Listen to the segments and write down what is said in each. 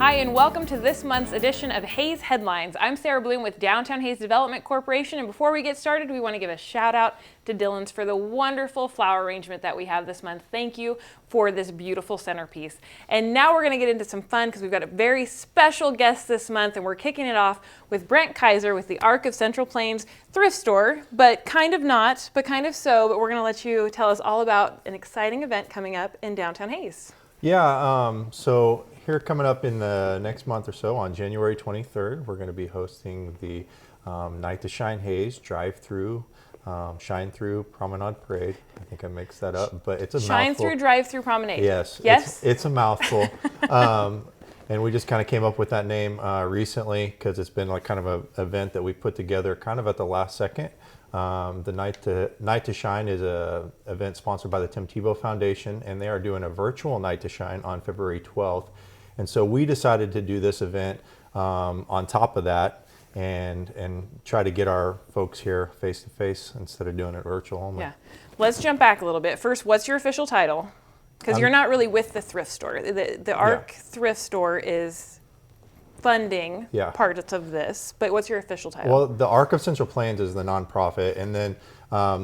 Hi, and welcome to this month's edition of Hayes Headlines. I'm Sara Bloom with Downtown Hayes Development Corporation, and before we get started, we want to give a shout out to Dillon's for the wonderful flower arrangement that we have this month. Thank you for this beautiful centerpiece. And now we're going to get into some fun because we've got a very special guest this month, and we're kicking it off with Brent Kaiser with the Arc of Central Plains thrift store, but kind of not, but kind of so. But we're going to let you tell us all about an exciting event coming up in downtown Hayes. Yeah, so here coming up in the next month or so on January 23rd, we're going to be hosting the Night to Shine Hayes drive-through, shine-through Promenade Parade. I think I mixed that up, but it's a mouthful. Shine-through drive-through Promenade. Yes. Yes? It's a mouthful. And we just kind of came up with that name recently because it's been like kind of an event that we put together kind of at the last second. The Night to Shine is an event sponsored by the Tim Tebow Foundation, and they are doing a virtual Night to Shine on February 12th. And so we decided to do this event on top of that and try to get our folks here face to face instead of doing it virtual only. Yeah. Let's jump back a little bit. First, what's your official title? Because you're not really with the thrift store. The ARC thrift store is funding parts of this, but what's your official title? Well, the Arc of Central Plains is the nonprofit, and then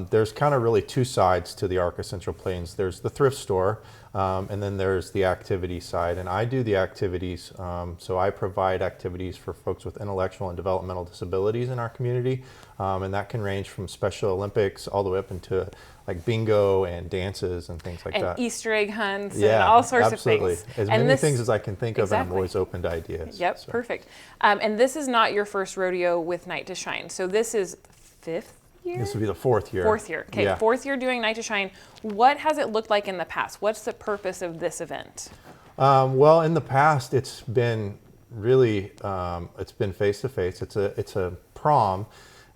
there's kind of really two sides to the Arc of Central Plains. There's the thrift store, and then there's the activity side, and I do the activities. So I provide activities for folks with intellectual and developmental disabilities in our community, and that can range from Special Olympics all the way up into like bingo and dances and things like that. And Easter egg hunts and all sorts of things. As many things as I can think of, and I'm always open to ideas. Yep, so. Perfect. And this is not your first rodeo with Night to Shine. So this is fifth year? This will be the fourth year. Fourth year. Okay, fourth year doing Night to Shine. What has it looked like in the past? What's the purpose of this event? Well, in the past, it's been really, it's been face-to-face. It's a prom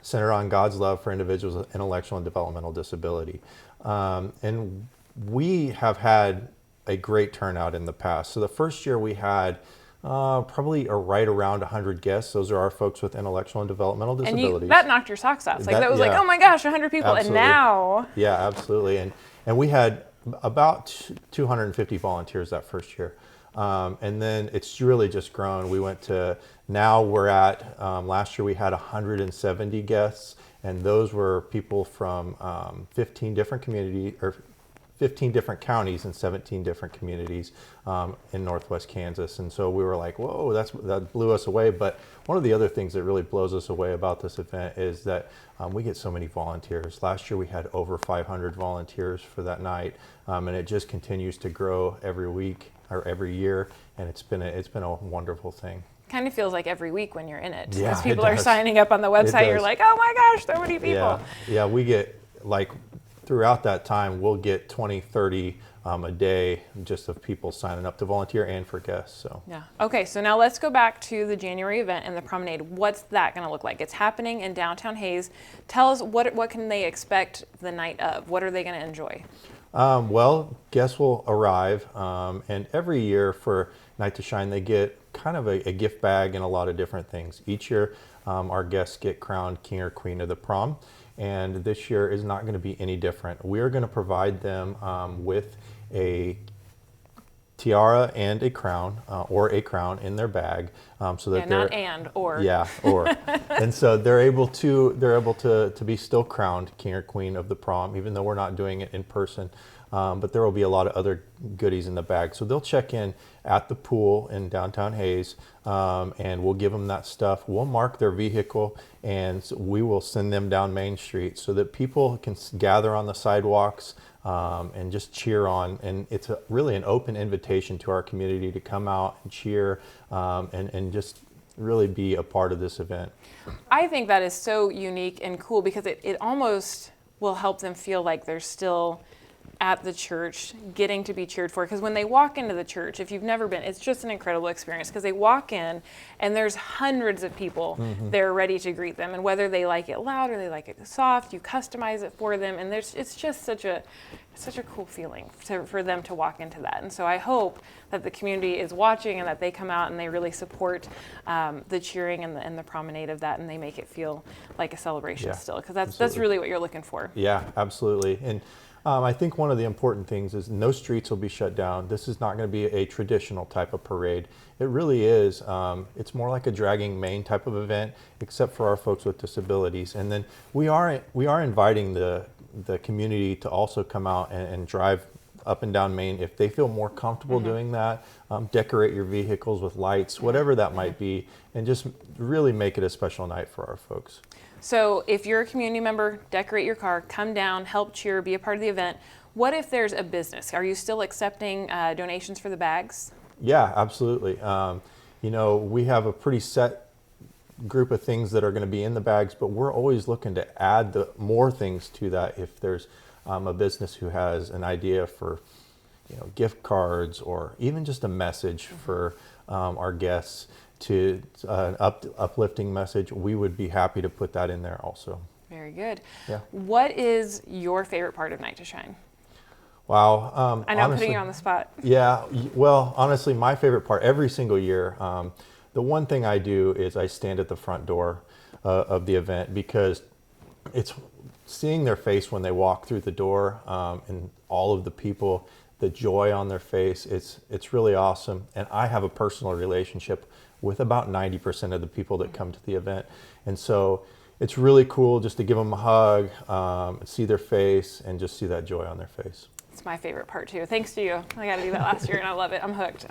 centered on God's love for individuals with intellectual and developmental disability. And we have had a great turnout in the past. So the first year we had probably right around 100 guests. Those are our folks with intellectual and developmental disabilities. And that knocked your socks off. That was like, oh my gosh, 100 people. Absolutely. And now. Yeah, absolutely. And we had about 250 volunteers that first year. And then it's really just grown. We went to, now we're at, last year we had 170 guests, and those were people from 15 different communities, or 15 different counties and 17 different communities in Northwest Kansas. And so we were like, whoa, that blew us away. But one of the other things that really blows us away about this event is that we get so many volunteers. Last year we had over 500 volunteers for that night, and it just continues to grow every week or every year, and it's been a wonderful thing. Kind of feels like every week when you're in it. Yeah, because people are signing up on the website. You're like, oh my gosh, so many people. Yeah, we get like throughout that time, we'll get 20, 30 a day just of people signing up to volunteer and for guests. So yeah. Okay, so now let's go back to the January event and the Promenade. What's that going to look like? It's happening in downtown Hayes. Tell us what can they expect the night of? What are they going to enjoy? Well, guests will arrive, and every year for Night to Shine, they get kind of a gift bag and a lot of different things. Each year, our guests get crowned king or queen of the prom, and this year is not going to be any different. We are going to provide them with a tiara and a crown, or a crown in their bag, so that they're or and so they're able to be still crowned king or queen of the prom, even though we're not doing it in person. But there will be a lot of other goodies in the bag. So they'll check in at the pool in downtown Hayes, and we'll give them that stuff. We'll mark their vehicle, and we will send them down Main Street so that people can gather on the sidewalks and just cheer on. And it's really an open invitation to our community to come out and cheer and just really be a part of this event. I think that is so unique and cool because it almost will help them feel like they're still at the church getting to be cheered for, because when they walk into the church, if you've never been, it's just an incredible experience because they walk in and there's hundreds of people there ready to greet them, and whether they like it loud or they like it soft, you customize it for them, and it's just such a cool feeling for them to walk into that. And so I hope that the community is watching and that they come out and they really support the cheering and the promenade of that, and they make it feel like a celebration still, because that's really what you're looking for. Yeah, absolutely. And I think one of the important things is no streets will be shut down. This is not going to be a traditional type of parade. It really is. It's more like a dragging Maine type of event, except for our folks with disabilities. And then we are inviting the community to also come out and drive up and down Maine if they feel more comfortable doing that. Decorate your vehicles with lights, whatever that might be, and just really make it a special night for our folks. So if you're a community member, decorate your car, come down, help cheer, be a part of the event. What if there's a business? Are you still accepting donations for the bags? Yeah, absolutely. We have a pretty set group of things that are going to be in the bags, but we're always looking to add more things to that if there's a business who has an idea for gift cards or even just a message for our guests, to an uplifting message. We would be happy to put that in there also. Very good. Yeah. What is your favorite part of Night to Shine? Wow. I know, honestly, I'm putting you on the spot. Yeah. Well, honestly, my favorite part every single year, the one thing I do is I stand at the front door of the event, because it's seeing their face when they walk through the door, and all of the people, the joy on their face. It's really awesome. And I have a personal relationship with about 90% of the people that come to the event. And so it's really cool just to give them a hug, see their face, and just see that joy on their face. It's my favorite part too. Thanks to you. I got to do that last year and I love it. I'm hooked.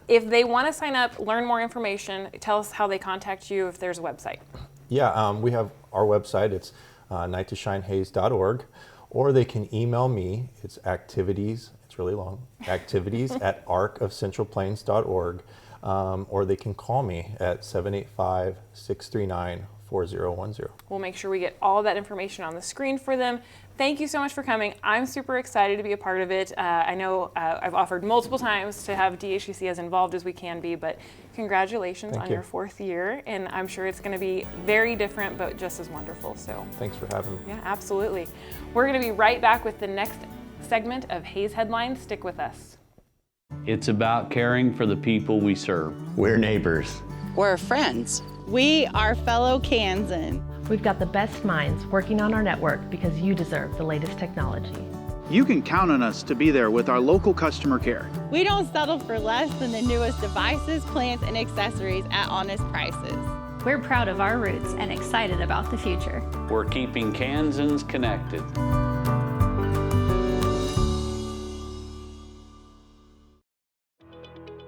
If they want to sign up, learn more information, tell us how they contact you, if there's a website. Yeah, we have our website. It's nighttoshinehaze.org, or they can email me. It's activities, it's really long, activities at arcofcentralplains.org. Or they can call me at 785-639-4010. We'll make sure we get all that information on the screen for them. Thank you so much for coming. I'm super excited to be a part of it. I know I've offered multiple times to have DHCC as involved as we can be, but congratulations on your 4th year. And I'm sure it's going to be very different, but just as wonderful. So thanks for having me. Yeah, absolutely. We're going to be right back with the next segment of Haze Headlines. Stick with us. It's about caring for the people we serve. We're neighbors. We're friends. We are fellow Kansan. We've got the best minds working on our network because you deserve the latest technology. You can count on us to be there with our local customer care. We don't settle for less than the newest devices, plans, and accessories at honest prices. We're proud of our roots and excited about the future. We're keeping Kansans connected.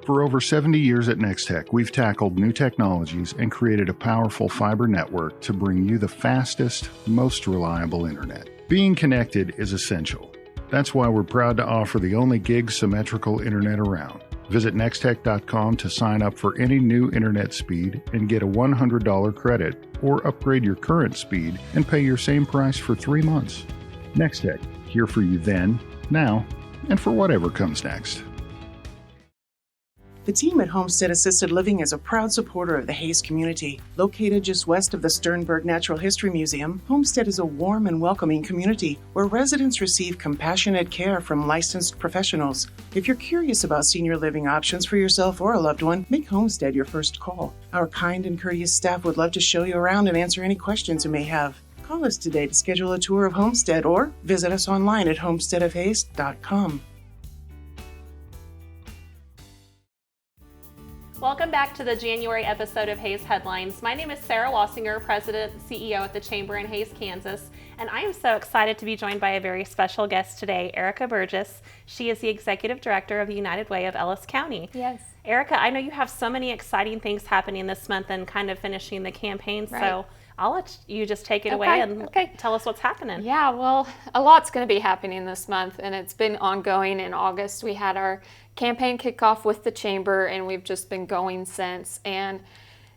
For over 70 years at Nex-Tech, we've tackled new technologies and created a powerful fiber network to bring you the fastest, most reliable internet. Being connected is essential. That's why we're proud to offer the only gig symmetrical internet around. Visit nextech.com to sign up for any new internet speed and get a $100 credit, or upgrade your current speed and pay your same price for 3 months. Nex-Tech, here for you then, now, and for whatever comes next. The team at Homestead Assisted Living is a proud supporter of the Haze community. Located just west of the Sternberg Natural History Museum, Homestead is a warm and welcoming community where residents receive compassionate care from licensed professionals. If you're curious about senior living options for yourself or a loved one, make Homestead your first call. Our kind and courteous staff would love to show you around and answer any questions you may have. Call us today to schedule a tour of Homestead or visit us online at homesteadofhaze.com. Welcome back to the January episode of Haze Headlines. My name is Sarah Wasinger, President and CEO at the Chamber in Hays, Kansas, and I am so excited to be joined by a very special guest today, Erica Berges. She is the Executive Director of the United Way of Ellis County. Yes. Erica, I know you have so many exciting things happening this month and kind of finishing the campaign, right. So I'll let you just take it away and tell us what's happening. Yeah, well, a lot's going to be happening this month, and it's been ongoing. In August, we had our campaign kickoff with the Chamber, and we've just been going since. And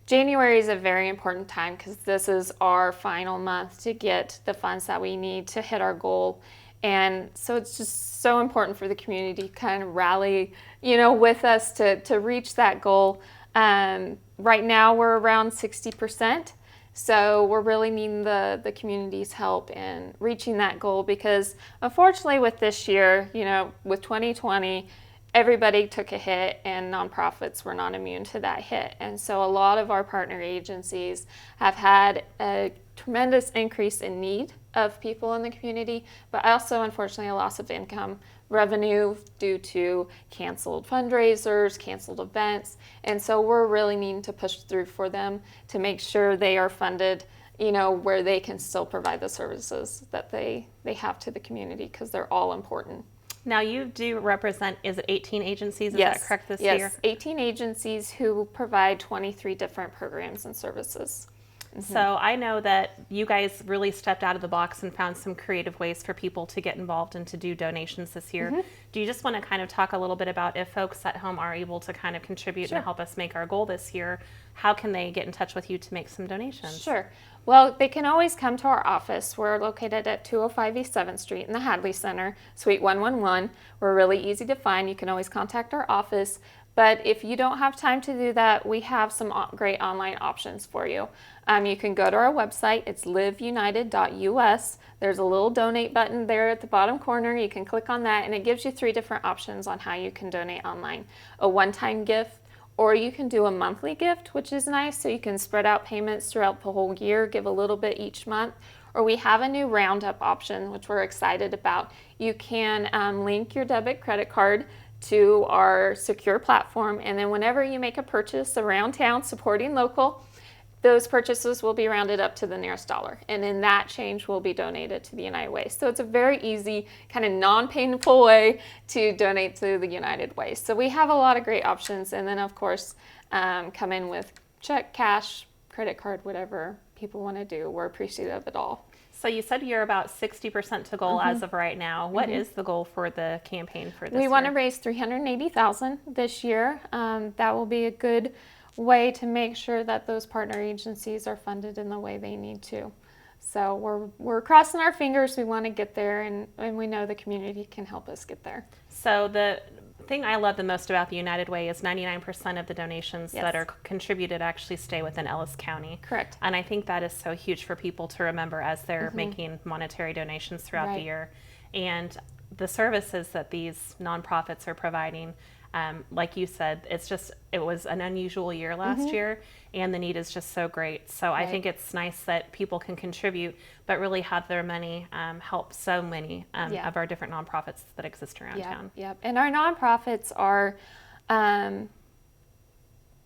January is a very important time because this is our final month to get the funds that we need to hit our goal. And so it's just so important for the community to kind of rally, with us to reach that goal. Right now we're around 60%. So we're really needing the community's help in reaching that goal because unfortunately with this year, with 2020, everybody took a hit and nonprofits were not immune to that hit. And so a lot of our partner agencies have had a tremendous increase in need of people in the community, but also unfortunately a loss of income revenue due to canceled fundraisers, canceled events. And so we're really needing to push through for them to make sure they are funded, you know, where they can still provide the services that they have to the community, because they're all important. Now you do represent, is it 18 agencies? Is Yes. that correct this year? Yes, 18 agencies who provide 23 different programs and services. So I know that you guys really stepped out of the box and found some creative ways for people to get involved and to do donations this year. Do you just want to kind of talk a little bit about, if folks at home are able to kind of contribute and help us make our goal this year, how can they get in touch with you to make some donations? Sure. Well, they can always come to our office. We're located at 205 East 7th Street in the Hadley Center, Suite 111. We're really easy to find. You can always contact our office. But if you don't have time to do that, we have some great online options for you. You can go to our website. It's liveunited.us. There's a little donate button there at the bottom corner. You can click on that, and it gives you 3 different options on how you can donate online. A one-time gift, or you can do a monthly gift, which is nice, so you can spread out payments throughout the whole year, give a little bit each month. Or we have a new roundup option, which we're excited about. You can link your debit credit card to our secure platform, and then whenever you make a purchase around town supporting local, those purchases will be rounded up to the nearest dollar, and then that change will be donated to the United Way. So it's a very easy, kind of non-painful way to donate to the United Way. So we have a lot of great options, and then of course come in with check, cash, credit card, whatever people want to do. We're appreciative of it all. So you said you're about 60% to goal as of right now. What is the goal for the campaign for this year? We want to raise $380,000 this year. That will be a good way to make sure that those partner agencies are funded in the way they need to. So we're crossing our fingers. We want to get there, and we know the community can help us get there. So the thing I love the most about the United Way is 99% of the donations that are contributed actually stay within Ellis County. Correct. And I think that is so huge for people to remember as they're making monetary donations throughout the year. And the services that these nonprofits are providing, like you said, it was an unusual year last year, and the need is just so great. So I think it's nice that people can contribute, but really have their money help so many of our different nonprofits that exist around town. Yep. And our nonprofits are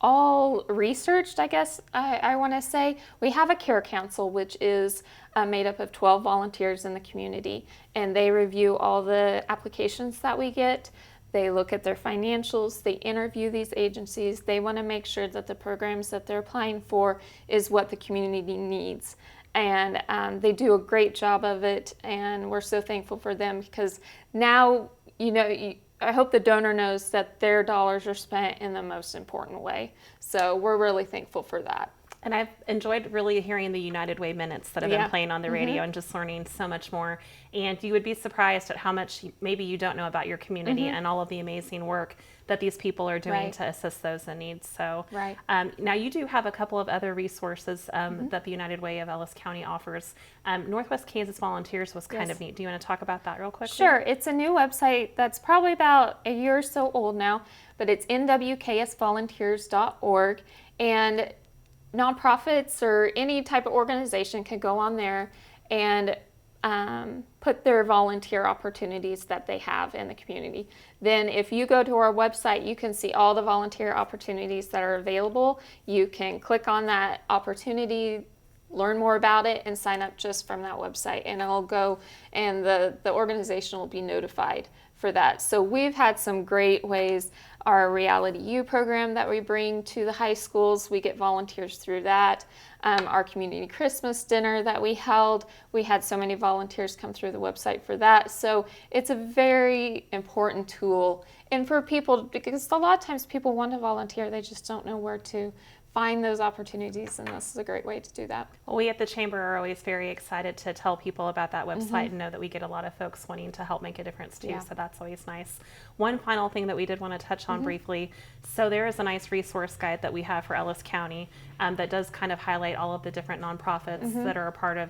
all researched, I guess I want to say. We have a care council, which is made up of 12 volunteers in the community, and they review all the applications that we get. They look at their financials, they interview these agencies, they want to make sure that the programs that they're applying for is what the community needs. And they do a great job of it, and we're so thankful for them, because now, I hope the donor knows that their dollars are spent in the most important way. So we're really thankful for that. And I've enjoyed really hearing the United Way minutes that have been playing on the radio, and just learning so much more. And you would be surprised at how much maybe you don't know about your community and all of the amazing work that these people are doing to assist those in need. So now you do have a couple of other resources that the United Way of Ellis County offers. Northwest Kansas Volunteers was kind of neat. Do you want to talk about that real quickly? Sure. It's a new website that's probably about a year or so old now, but it's nwksvolunteers.org. And nonprofits or any type of organization can go on there and put their volunteer opportunities that they have in the community. Then if you go to our website, you can see all the volunteer opportunities that are available. You can click on that opportunity, learn more about it, and sign up just from that website, and it'll go, and the organization will be notified for that. So we've had some great ways. Our Reality U program that we bring to the high schools, we get volunteers through that. Our community Christmas dinner that we held, we had so many volunteers come through the website for that. So it's a very important tool, and for people, because a lot of times people want to volunteer, they just don't know where to find those opportunities, and this is a great way to do that. Well, we at the Chamber are always very excited to tell people about that website and know that we get a lot of folks wanting to help make a difference too, so that's always nice. One final thing that we did want to touch on briefly, so there is a nice resource guide that we have for Ellis County that does kind of highlight all of the different nonprofits that are a part of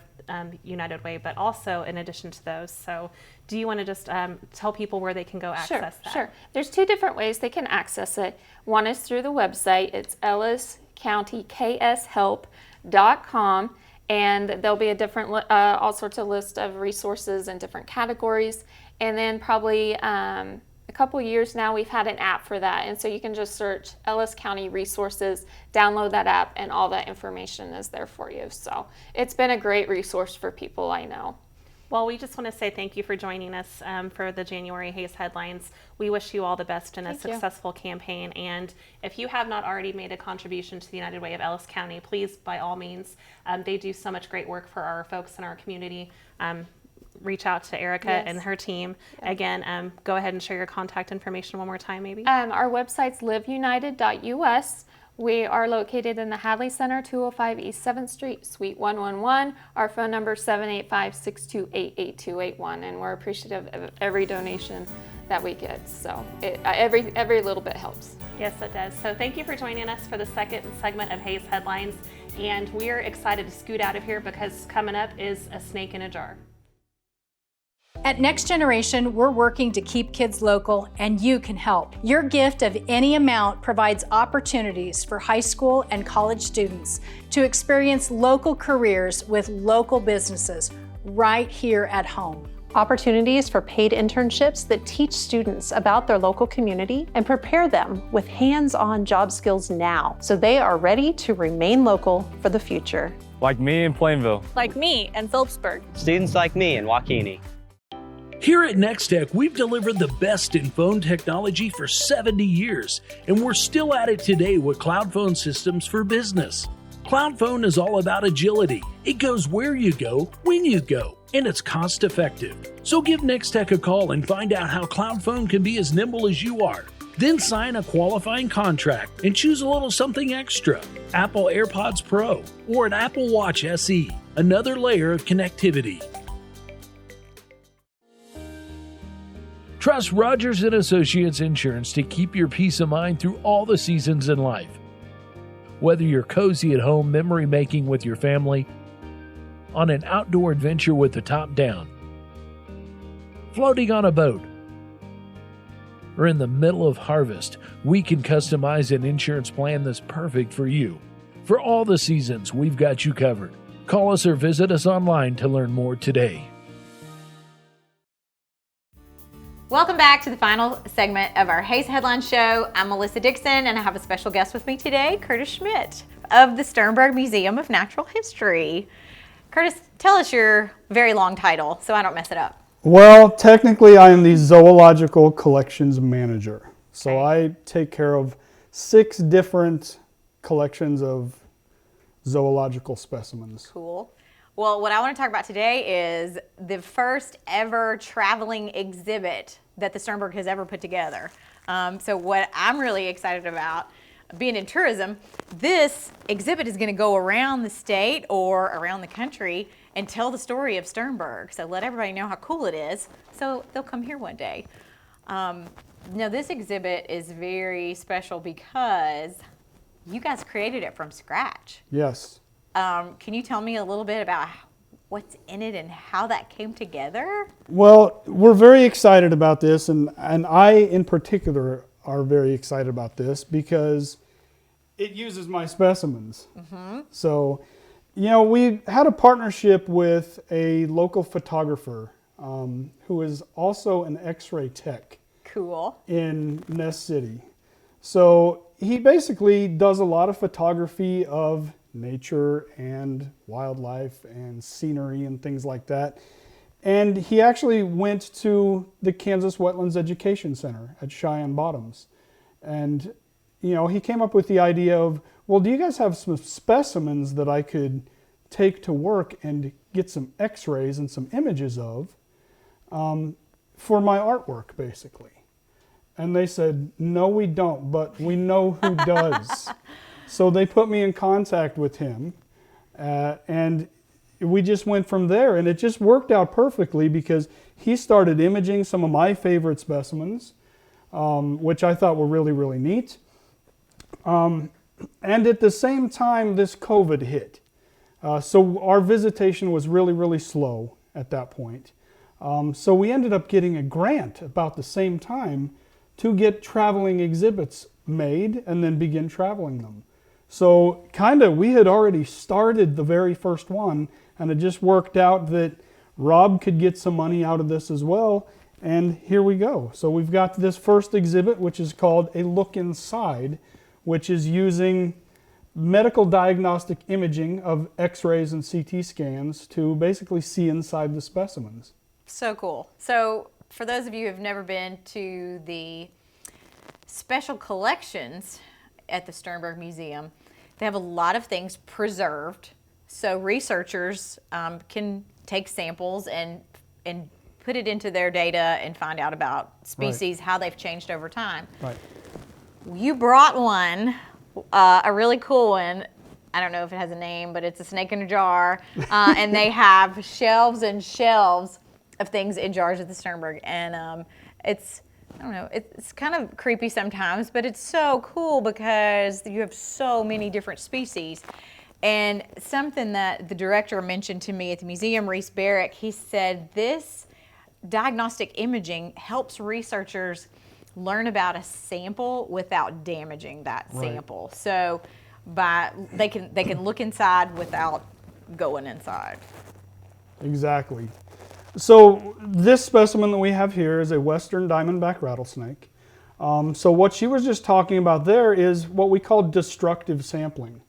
United Way, but also in addition to those. So do you want to just tell people where they can go access that? Sure. There's 2 different ways they can access it. One is through the website. It's elliscountykShelp.com, And there'll be a different, all sorts of list of resources in different categories. And then probably a couple years now, we've had an app for that. And so you can just search Ellis County resources, download that app, and all that information is there for you. So it's been a great resource for people, I know. Well, we just want to say thank you for joining us for the January Hayes Headlines. We wish you all the best in a successful campaign. And if you have not already made a contribution to the United Way of Ellis County, please, by all means, they do so much great work for our folks in our community. Reach out to Erica and her team. Again, go ahead and share your contact information one more time, maybe. Our website's liveunited.us. We are located in the Hadley Center, 205 East 7th Street, Suite 111. Our phone number is 785-628-8281, and we're appreciative of every donation that we get. So every little bit helps. Yes, it does. So thank you for joining us for the second segment of Hayes Headlines, and we're excited to scoot out of here because coming up is A Snake in a Jar. At Next Generation, we're working to keep kids local, and you can help. Your gift of any amount provides opportunities for high school and college students to experience local careers with local businesses right here at home. Opportunities for paid internships that teach students about their local community and prepare them with hands-on job skills now, so they are ready to remain local for the future. Like me in Plainville. Like me in Phillipsburg. Students like me in Waukene. Here at Nex-Tech, we've delivered the best in phone technology for 70 years, and we're still at it today with cloud phone systems for business. Cloud phone is all about agility. It goes where you go, when you go, and it's cost effective. So give Nex-Tech a call and find out how cloud phone can be as nimble as you are. Then sign a qualifying contract and choose a little something extra. Apple AirPods Pro or an Apple Watch SE, another layer of connectivity. Trust Rogers & Associates Insurance to keep your peace of mind through all the seasons in life. Whether you're cozy at home memory making with your family, on an outdoor adventure with the top down, floating on a boat, or in the middle of harvest, we can customize an insurance plan that's perfect for you. For all the seasons, we've got you covered. Call us or visit us online to learn more today. Welcome back to the final segment of our Hayes Headline Show. I'm Melissa Dixon, and I have a special guest with me today, Curtis Schmidt of the Sternberg Museum of Natural History. Curtis, tell us your very long title so I don't mess it up. Well, technically I am the Zoological Collections Manager. So I take care of 6 different collections of zoological specimens. Cool. Well, what I want to talk about today is the first ever traveling exhibit that the Sternberg has ever put together. So what I'm really excited about, being in tourism, this exhibit is going to go around the state or around the country and tell the story of Sternberg. So let everybody know how cool it is so they'll come here one day. Now this exhibit is very special because you guys created it from scratch. Yes. Can you tell me a little bit about what's in it and how that came together? Well, we're very excited about this, and I in particular are very excited about this because it uses my specimens. Mm-hmm. So, you know, we had a partnership with a local photographer who is also an X-ray tech. Cool. In Nest City. So he basically does a lot of photography of nature and wildlife and scenery and things like that. And he actually went to the Kansas Wetlands Education Center at Cheyenne Bottoms. And, you know, he came up with the idea of, well, do you guys have some specimens that I could take to work and get some x-rays and some images of for my artwork, basically? And they said, no, we don't, but we know who does. So they put me in contact with him, and we just went from there. And it just worked out perfectly because he started imaging some of my favorite specimens, which I thought were really, really neat. And at the same time, this COVID hit. So our visitation was really, really slow at that point. So we ended up getting a grant about the same time to get traveling exhibits made and then begin traveling them. So we had already started the very first one, and it just worked out that Rob could get some money out of this as well, and here we go. So we've got this first exhibit, which is called A Look Inside, which is using medical diagnostic imaging of x-rays and CT scans to basically see inside the specimens. So cool. So for those of you who have never been to the special collections at the Sternberg Museum, they have a lot of things preserved. So researchers can take samples and put it into their data and find out about species, how they've changed over time. Right. You brought one, a really cool one. I don't know if it has a name, but it's a snake in a jar. And they have shelves and shelves of things in jars at the Sternberg. And it's, I don't know, it's kind of creepy sometimes, but it's so cool because you have so many different species. And something that the director mentioned to me at the museum, Reese Barrick, he said this diagnostic imaging helps researchers learn about a sample without damaging that sample. So they can look inside without going inside. Exactly. So this specimen that we have here is a western diamondback rattlesnake. So what she was just talking about there is what we call destructive sampling.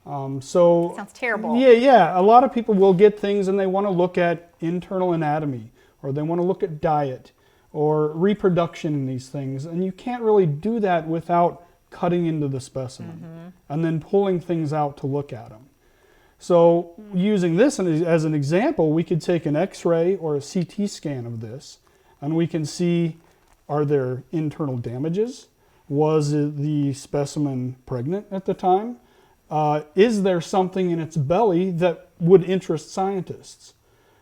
Sounds terrible. Yeah. A lot of people will get things and they want to look at internal anatomy, or they want to look at diet or reproduction in these things. And you can't really do that without cutting into the specimen and then pulling things out to look at them. So using this as an example, we could take an x-ray or a CT scan of this and we can see, are there internal damages? Was the specimen pregnant at the time? Is there something in its belly that would interest scientists?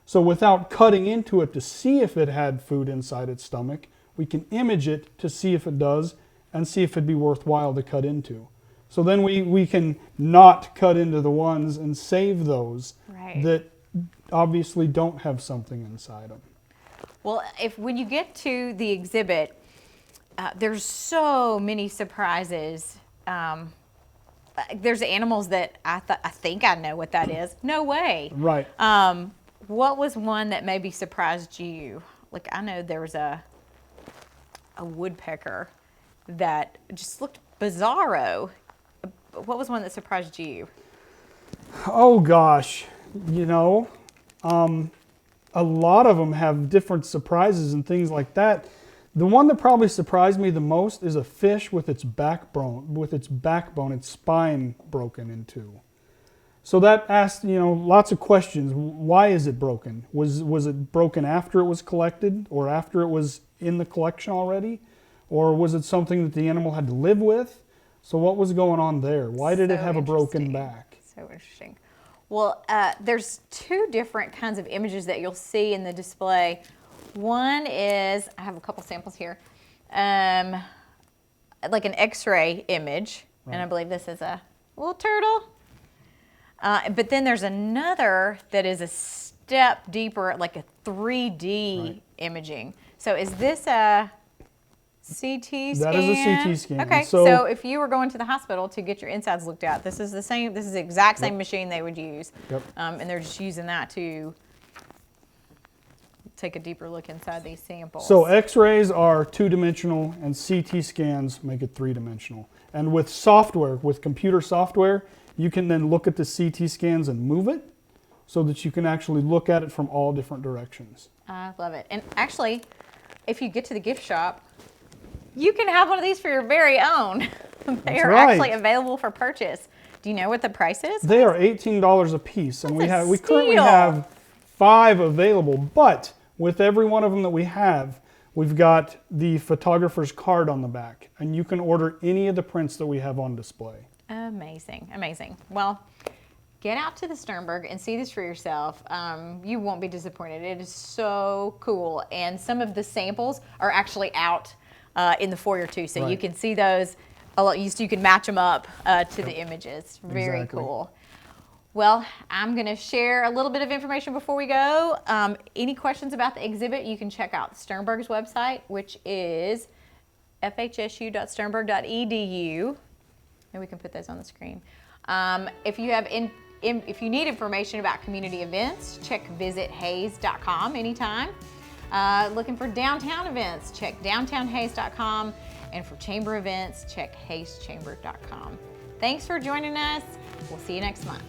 So without cutting into it to see if it had food inside its stomach, we can image it to see if it does and see if it'd be worthwhile to cut into. So then we can not cut into the ones and save those that obviously don't have something inside them. Well, when you get to the exhibit, there's so many surprises. There's animals that I think I know what that is. No way. Right. What was one that maybe surprised you? Like, I know there was a woodpecker that just looked bizarro. What was one that surprised you? Oh gosh, a lot of them have different surprises and things like that. The one that probably surprised me the most is a fish with its backbone, its spine broken in two. So that asked, lots of questions. Why is it broken? Was it broken after it was collected or after it was in the collection already? Or was it something that the animal had to live with? So what was going on there? Why did it have a broken back? So interesting. Well, there's two different kinds of images that you'll see in the display. One is, I have a couple samples here, like an x-ray image, and I believe this is a little turtle. But then there's another that is a step deeper, like a 3D imaging. So is this a CT scan? That is a CT scan. Okay, so if you were going to the hospital to get your insides looked at, this is the same. This is the exact same machine they would use, and they're just using that to take a deeper look inside these samples. So x-rays are two-dimensional and CT scans make it three-dimensional. And with software, with computer software, you can then look at the CT scans and move it so that you can actually look at it from all different directions. I love it. And actually, if you get to the gift shop, you can have one of these for your very own. They are actually available for purchase. Do you know what the price is? They are $18 a piece, and we currently have 5 available, but with every one of them that we have, we've got the photographer's card on the back, and you can order any of the prints that we have on display. Amazing, amazing. Well, get out to the Sternberg and see this for yourself. You won't be disappointed. It is so cool, and some of the samples are actually out in the foyer too, so you can see those. You can match them up to the images. Very cool. Well, I'm going to share a little bit of information before we go. Any questions about the exhibit, you can check out Sternberg's website, which is fhsu.sternberg.edu. Maybe we can put those on the screen. If you have if you need information about community events, check visithayes.com anytime. Looking for downtown events, check downtownhayes.com. And for chamber events, check hayeschamber.com. Thanks for joining us. We'll see you next month.